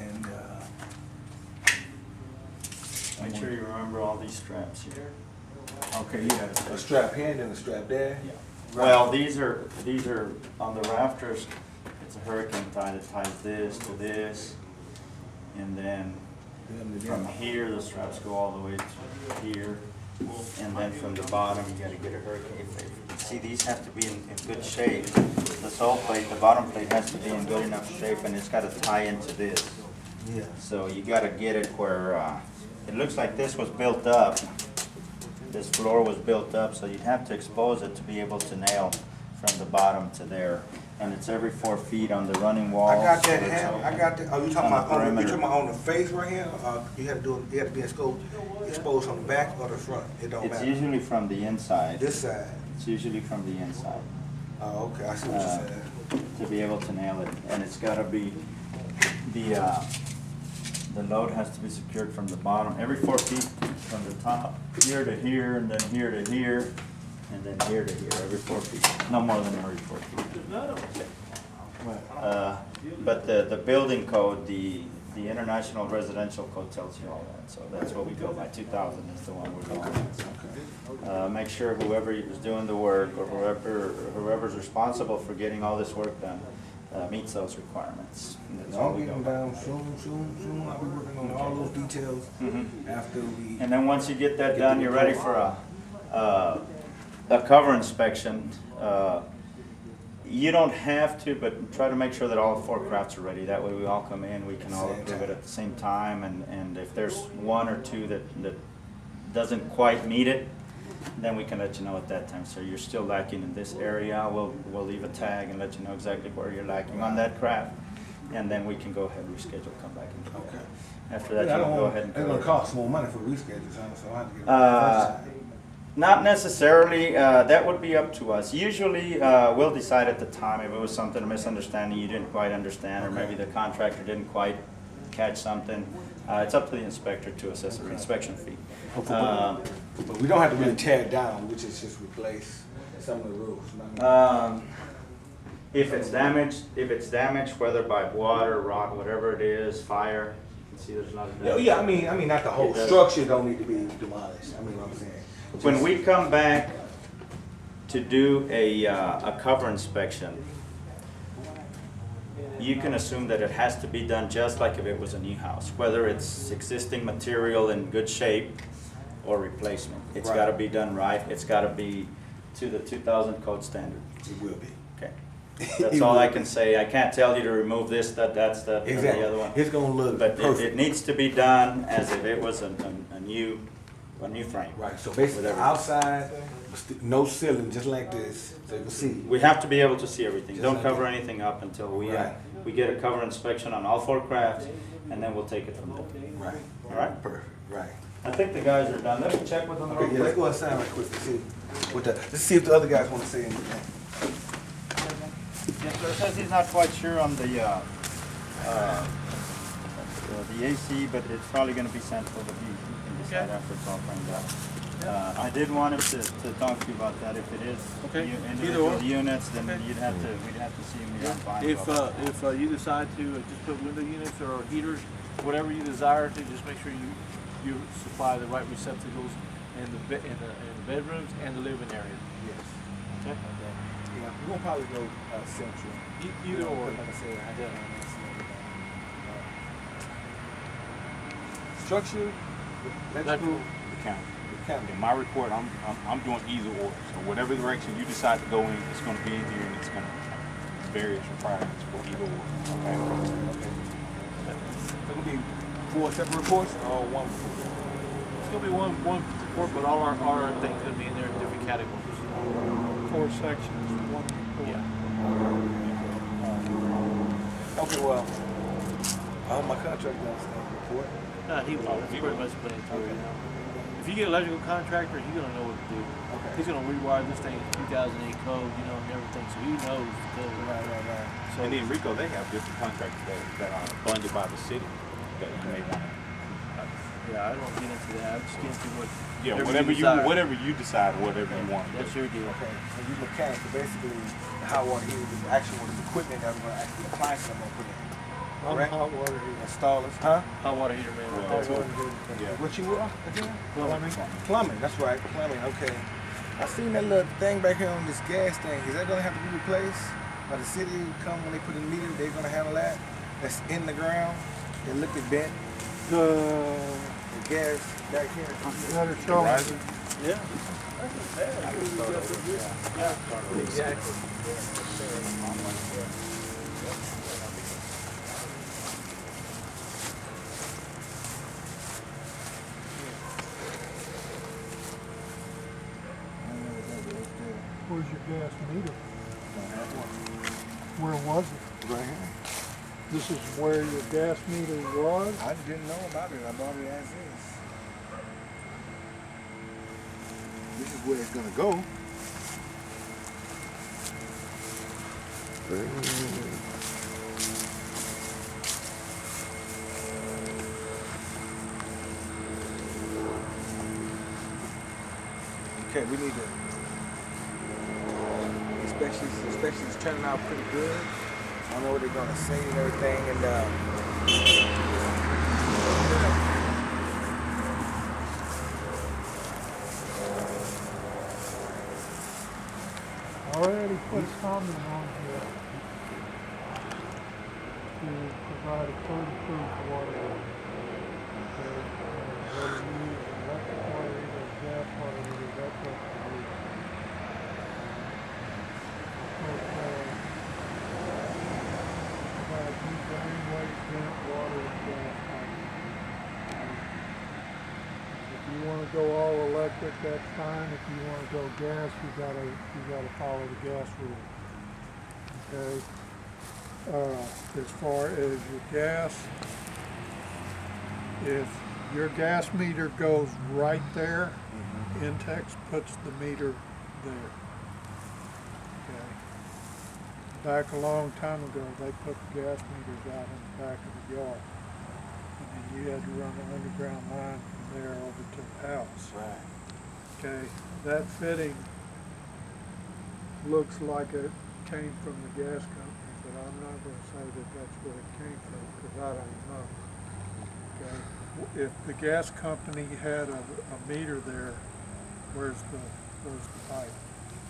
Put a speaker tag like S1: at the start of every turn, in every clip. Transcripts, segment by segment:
S1: And
S2: Make sure you remember all these straps here.
S1: okay, yeah, a strap here and then a strap there.
S2: Yeah.
S1: Right.
S2: Well, these are on the rafters. It's a hurricane tie that ties this to this, and then from here the straps go all the way to here, and then from the bottom you got to get a hurricane plate. See, these have to be in good shape. The sole plate, the bottom plate has to be in good enough shape, and it's got to tie into this.
S1: Yeah.
S2: So you got to get it where it looks like this was built up. This floor was built up, so you'd have to expose it to be able to nail from the bottom to there. And it's every 4 feet on the running wall.
S1: I got
S2: so
S1: that.
S2: it's
S1: I got that. Are you talking
S2: on the
S1: about on the, you
S2: perimeter.
S1: talking about on the face right here? You had to do. You had to be exposed on the back or the front. It don't
S2: It's
S1: matter.
S2: usually from the inside.
S1: This side.
S2: It's usually from the inside
S1: Oh, okay. I see what you're saying.
S2: to be able to nail it. And it's got to be the load has to be secured from the bottom, every 4 feet from the top, here to here, and then here to here, and then here to here, every 4 feet. No more than every 4 feet. But the building code, the International Residential Code tells you all that, so that's what we go by. 2000 is the one we're going with. Make sure whoever is doing the work or whoever's responsible for getting all this work done meets those requirements. And that's all
S1: I'll
S2: we
S1: get
S2: go
S1: them
S2: by.
S1: down soon. I'll be working on all those details after we.
S2: And then once you get that done, you're ready for a cover inspection. You don't have to, but try to make sure that all 4 crafts are ready. That way we all come in, we can all approve it at the same time. And if there's 1 or 2 that doesn't quite meet it, then we can let you know at that time. So you're still lacking in this area, we'll leave a tag and let you know exactly where you're lacking on that craft. And then we can go ahead and reschedule, come back and do that.
S1: Okay.
S2: After that, you can go ahead and
S1: It's
S2: cover
S1: gonna
S2: it.
S1: cost more money for reschedules, so I have to get it first time.
S2: Not necessarily, that would be up to us. Usually, we'll decide at the time if it was something, a misunderstanding you didn't quite understand, or maybe the contractor didn't quite catch something. It's up to the inspector to assess the inspection fee.
S1: But we don't have to really tear it down, we just replace some of the roofs.
S2: If it's damaged, whether by water, rock, whatever it is, fire, you can see there's not enough.
S1: Yeah, I mean, not the whole structure don't need to be demolished, I mean, what I'm saying.
S2: When we come back to do a cover inspection, you can assume that it has to be done just like if it was a new house, whether it's existing material in good shape or replacement. It's
S1: Right.
S2: gotta be done right, it's gotta be to the 2000 code standard.
S1: It will be.
S2: Okay. That's all I can say. I can't tell you to remove this, that's the
S1: Exactly.
S2: other one.
S1: It's gonna look
S2: But
S1: perfect.
S2: it needs to be done as if it was a new frame.
S1: Right, so basically
S2: Whatever.
S1: outside, no ceiling, just like this, so you can see.
S2: We have to be able to see everything.
S1: Just
S2: Don't
S1: like
S2: cover
S1: that.
S2: anything up until
S1: Right.
S2: we get a cover inspection on all 4 crafts, and then we'll take it from there.
S1: Right.
S2: All right?
S1: Perfect, right.
S2: I think the guys are done. Let me check with them real
S1: Okay, yeah, let's
S2: quick.
S1: go outside right quick to see let's see if the other guys wanna say anything.
S2: Yes, sir. It says he's not quite sure on the AC, but it's probably gonna be central, but he can decide after it's all framed out. I did want him to talk to you about that. If it is
S3: Okay.
S2: individual
S3: Either or.
S2: units, then
S3: Okay.
S2: we'd have to see him. Yeah, fine.
S3: If you decide to just put window units or heaters, whatever you desire to, just make sure you supply the right receptacles in the bedrooms and the living area.
S1: Yes.
S3: Okay.
S1: Yeah, we're gonna probably go central.
S3: Either or.
S1: Like I said, I don't structure, electrical,
S4: The county.
S1: the county.
S4: In my report, I'm doing either or. So whatever direction you decide to go in, it's going to be in here, and it's going to various requirements for either or. Okay.
S1: It's gonna be 4 separate reports or one report?
S3: It's gonna be one report, but all our things gonna be in there in different categories.
S5: 4 sections, 1 report.
S3: Yeah.
S1: Okay, well, I hope my contract does that report.
S3: He will. He's pretty much put into it now. If you get an electrical contractor, he's gonna know what to do.
S1: Okay.
S3: He's gonna rewire this thing in 2008 code, and everything, so he knows the code.
S1: Right.
S3: So
S4: And then Rico, they have different contractors that are funded by the city that you may want to.
S3: yeah, I don't get into that. I just get into what.
S4: Yeah,
S3: desire.
S4: whatever you decide, whatever you want.
S3: That's your deal.
S1: Okay, so you mechanic, so basically, how I hear the actual equipment that we're gonna actually apply to, I'm gonna put in.
S5: I'm a
S1: correct?
S5: hot water heater.
S1: Installers, huh?
S3: Hot water heater man. Right
S5: Hot
S3: there.
S5: water heater.
S4: Yeah.
S1: What you are again?
S5: Plumbing.
S1: Plumbing, that's right, plumbing, okay. I seen that little thing back here on this gas thing. Is that gonna have to be replaced? By the city come when they put in the meter, they're gonna handle that? That's in the ground, it looked at bent,
S5: The
S1: the gas back here.
S5: better show me.
S3: Yeah. Exactly.
S5: Where's your gas meter? Where was it?
S1: Right here.
S5: This is where your gas meter was?
S1: I didn't know about it, I bought it as is. This is where it's gonna go. Okay, we need to inspections turning out pretty good. I don't know what they're gonna say and everything, and
S5: Already put a comment on here to provide a code approved water. Okay, whether you use electric water heater, gas water heater, that's up to you. Provide new drain, waste, vent, water, and gas pipes. If you want to go all electric, that's fine. If you want to go gas, you gotta follow the gas rule. Okay. As far as your gas, if your gas meter goes right there, Intex puts the meter there. Okay. Back a long time ago, they put the gas meters out in the back of the yard. And then you had to run an underground line from there over to the house.
S1: right.
S5: Okay, that fitting looks like it came from the gas company, but I'm not gonna say that that's where it came from, because I don't know. Okay, if the gas company had a meter there, where's the pipe?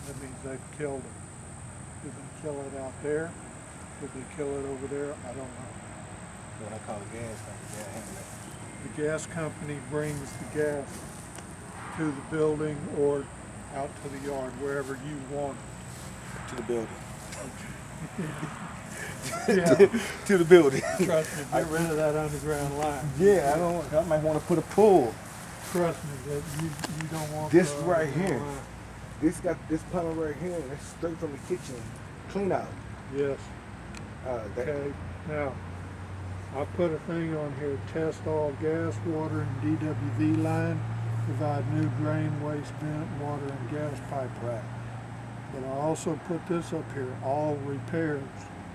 S5: That means they've killed it. Did they kill it out there? Did they kill it over there? I don't know.
S1: What I call a gas company, yeah, handle it.
S5: The gas company brings the gas to the building or out to the yard, wherever you want
S1: To the building.
S5: it. Yeah,
S1: To the building.
S5: trust me, get rid of that underground line.
S1: Yeah, I might want to put a pool.
S5: Trust me, that you don't want
S1: This
S5: the
S1: right
S5: underground
S1: here.
S5: line.
S1: This got this panel right here, and it's straight from the kitchen. Clean out.
S5: Yes,
S1: That,
S5: okay, now, I put a thing on here, test all gas, water, and DWV line, provide new drain, waste, vent, water, and gas pipe.
S1: right.
S5: But I also put this up here, all repairs,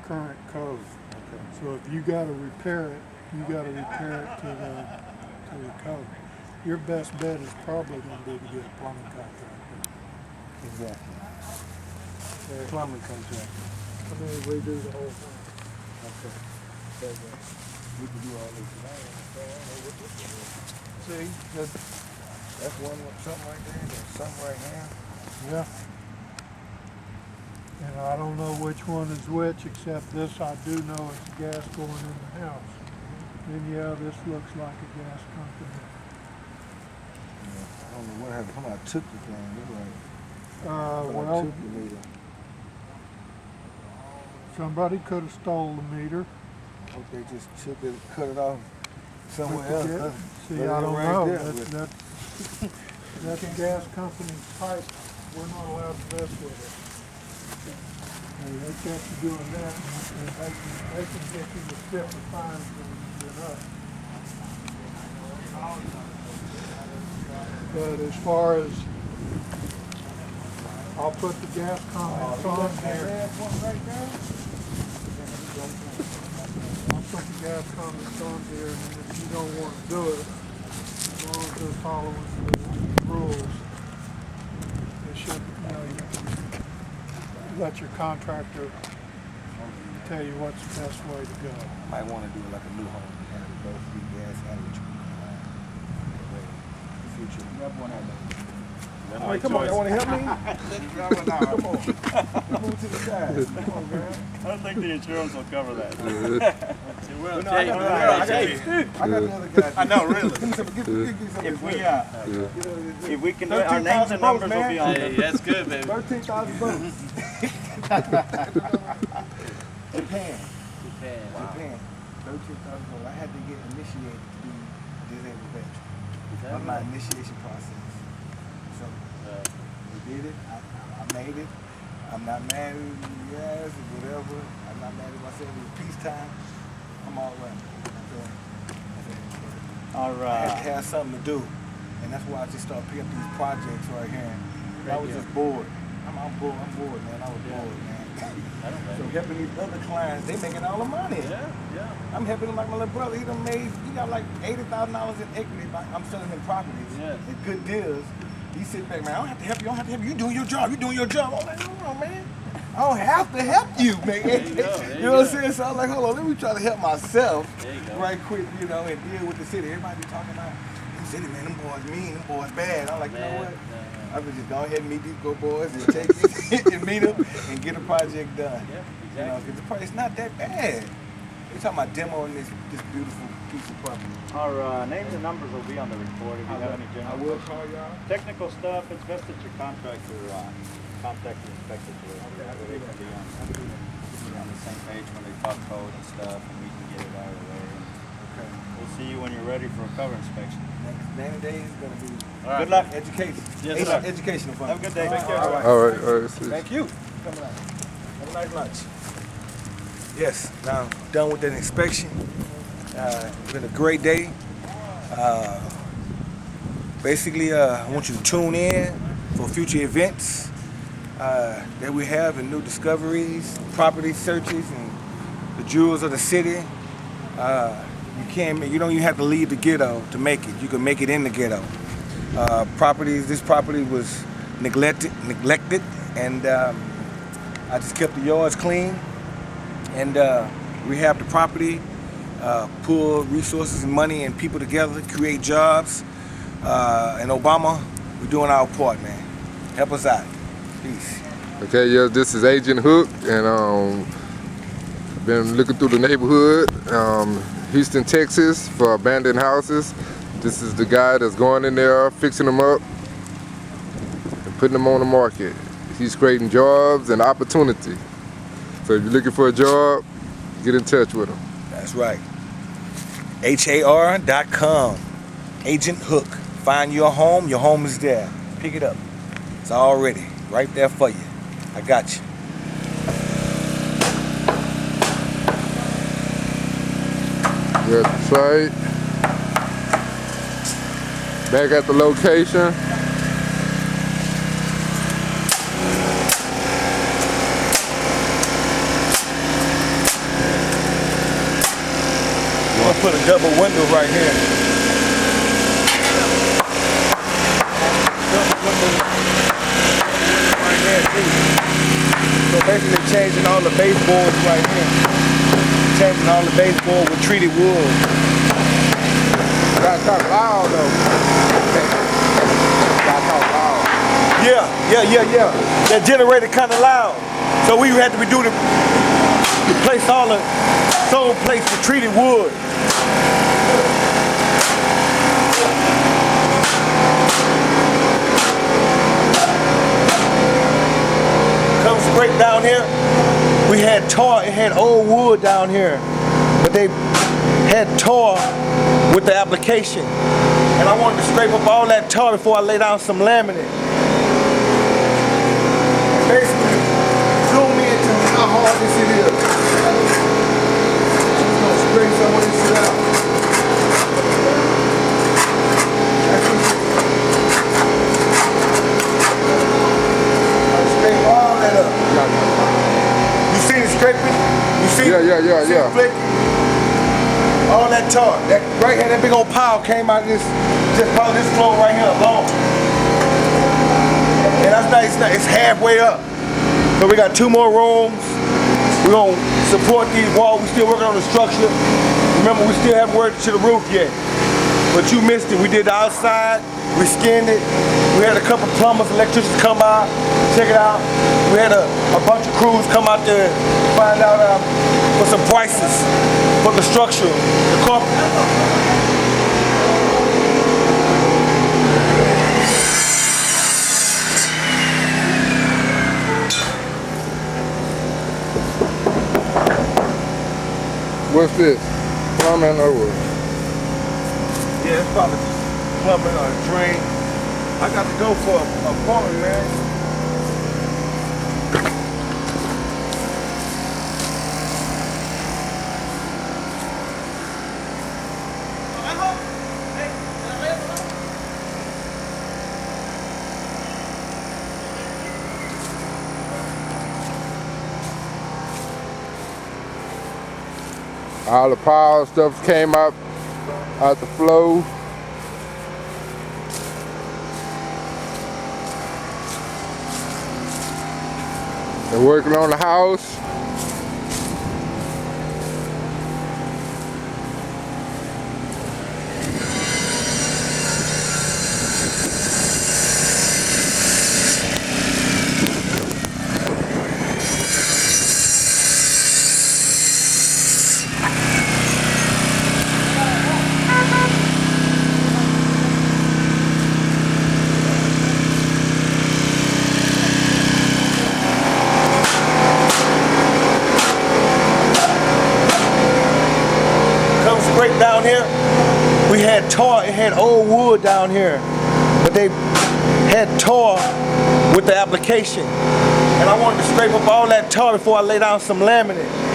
S5: current code.
S1: Okay.
S5: So if you gotta repair it, you gotta repair it to the code. Your best bet is probably gonna be to get a plumbing contractor.
S1: Exactly.
S5: Okay.
S1: Plumbing contractor.
S5: I mean, redo the whole thing.
S1: Okay. So, we can do all this tonight. So, I don't know what this is. See, that's one something right there, there's something right here.
S5: Yeah. And I don't know which one is which, except this I do know it's gas going in the house. And yeah, this looks like a gas company.
S1: I don't know what happened. Somebody took the thing. You're right. Somebody
S5: Well,
S1: took the meter.
S5: somebody could have stole the meter.
S1: Hope they just took it, cut it off somewhere else.
S5: Forget-
S1: huh?
S5: See,
S1: Let it
S5: I
S1: go
S5: don't
S1: right
S5: know.
S1: there,
S5: That's,
S1: but-
S5: that's a gas company's pipe. We're not allowed to mess with it. And they catch you doing that, and they can get you with different fines than us. But as far as, I'll put the gas comments on there. I'll put the gas comments on there, and then if you don't want to do it, as long as they're following the rules, they should, you know, you can let your contractor tell you what's the best way to go.
S1: Might want to do like a new home and have both the gas and electric. The future. All right, come on, y'all want to help me? Come on. Let's move to the side. Come on, man.
S2: I don't think the insurance will cover that.
S3: We're on
S1: No,
S3: tape.
S1: I got the other guy.
S4: I know, really.
S1: Give me some
S2: If we can, our names and numbers will be on
S3: Hey,
S2: there.
S3: that's good, baby.
S1: 13,000 votes. Japan.
S3: Wow.
S1: Japan. 13,000 votes. I had to get initiated to be disabled veteran. On my initiation process. So we did it. I made it. I'm not mad at yes or whatever. I'm not mad at myself. It was peacetime. I'm all right.
S2: All
S1: I had to
S2: right.
S1: have something to do. And that's why I just started picking up these projects right here. I was just bored. I'm bored, man. I was bored, man. So helping these other clients, they making all the money.
S3: Yeah.
S1: I'm helping him like my little brother. He got like $80,000 in equity. I'm selling him properties
S3: Yes.
S1: at good deals. He sit back, man. I don't have to help you. I don't have to help you. You doing your job. You doing your job. I'm like, hold on, man. I don't have to help you, man.
S3: There
S1: You know what I'm saying? So I'm like, hold on. Let me try to help myself
S3: There you go.
S1: right quick, you know, and deal with the city. Everybody be talking about the city, man. Them boys mean. Them boys bad. I'm like, you know what? I would just go ahead and meet these good boys and take it and meet them and get a project done.
S3: Yeah,
S1: You know, because the price not that bad. We're talking about demoing this beautiful piece of property.
S2: Our names and numbers will be on the report if you have any
S1: I
S2: general
S1: will call y'all.
S2: technical stuff. It's best that your contractor contact the inspector to it.
S1: Okay,
S2: So they can be on the same page when they talk code and stuff, and we can get it out of the way.
S1: Okay.
S2: We'll see you when you're ready for a cover inspection.
S1: Next 90 days is going to be
S2: Good luck.
S1: education.
S3: Yes, sir.
S1: Educational fun.
S2: Have a good day.
S1: Take care. All right.
S6: All right. See.
S1: Thank you for coming out. Have a nice lunch. Yes, now I'm done with that inspection. It's been a great day. Basically, I want you to tune in for future events that we have and new discoveries, property searches, and the jewels of the city. You don't even have to leave the ghetto to make it. You can make it in the ghetto. This property was neglected, and I just kept the yards clean and rehab the property, pull resources and money and people together, create jobs. And Obama, we're doing our part, man. Help us out. Peace.
S6: Okay, yeah, this is Agent Hook, and I've been looking through the neighborhood, Houston, Texas, for abandoned houses. This is the guy that's going in there, fixing them up, and putting them on the market. He's creating jobs and opportunity. So if you're looking for a job, get in touch with him.
S1: That's right. HAR.com. Agent Hook. Find your home is there. Pick it up. It's all ready. Right there for you. I got you.
S6: Yeah, that's right. Back at the location.
S1: I'm gonna put a double window right here. Double window right there too. So basically changing all the baseboards right here. Changing all the baseboard with treated wood.
S6: You gotta talk loud though. You gotta talk loud.
S1: Yeah. That generator kind of loud. So we had to replace all the stone plates with treated wood. Come straight down here. We had tar, it had old wood down here, but they had tar with the application. And I wanted to scrape up all that tar before I lay down some laminate. Basically, zoom into how hard this it is. Just gonna scrape some of this shit out. I'll scrape all that up. You see the scraping? You see?
S6: Yeah.
S1: See the flicking? All that tar, that right here, that big old pile came out of this, just probably this floor right here alone. And that's not, it's halfway up. So we got 2 more rooms. We're gonna support these walls. We still working on the structure. Remember, we still haven't worked to the roof yet. But you missed it. We did the outside, we skinned it. We had a couple plumbers, electricians come by, check it out. We had a bunch of crews come out there to find out for some prices for the structure, the carpet.
S6: What's this? Plumbing or what?
S1: Yeah, it's probably just plumbing or a drain. I got to go for a plumbing, man.
S6: All the power stuff came out the flow. They're working on the house.
S1: Straight down here, we had tar. It had old wood down here, but they had tar with the application, and I wanted to scrape up all that tar before I lay down some laminate.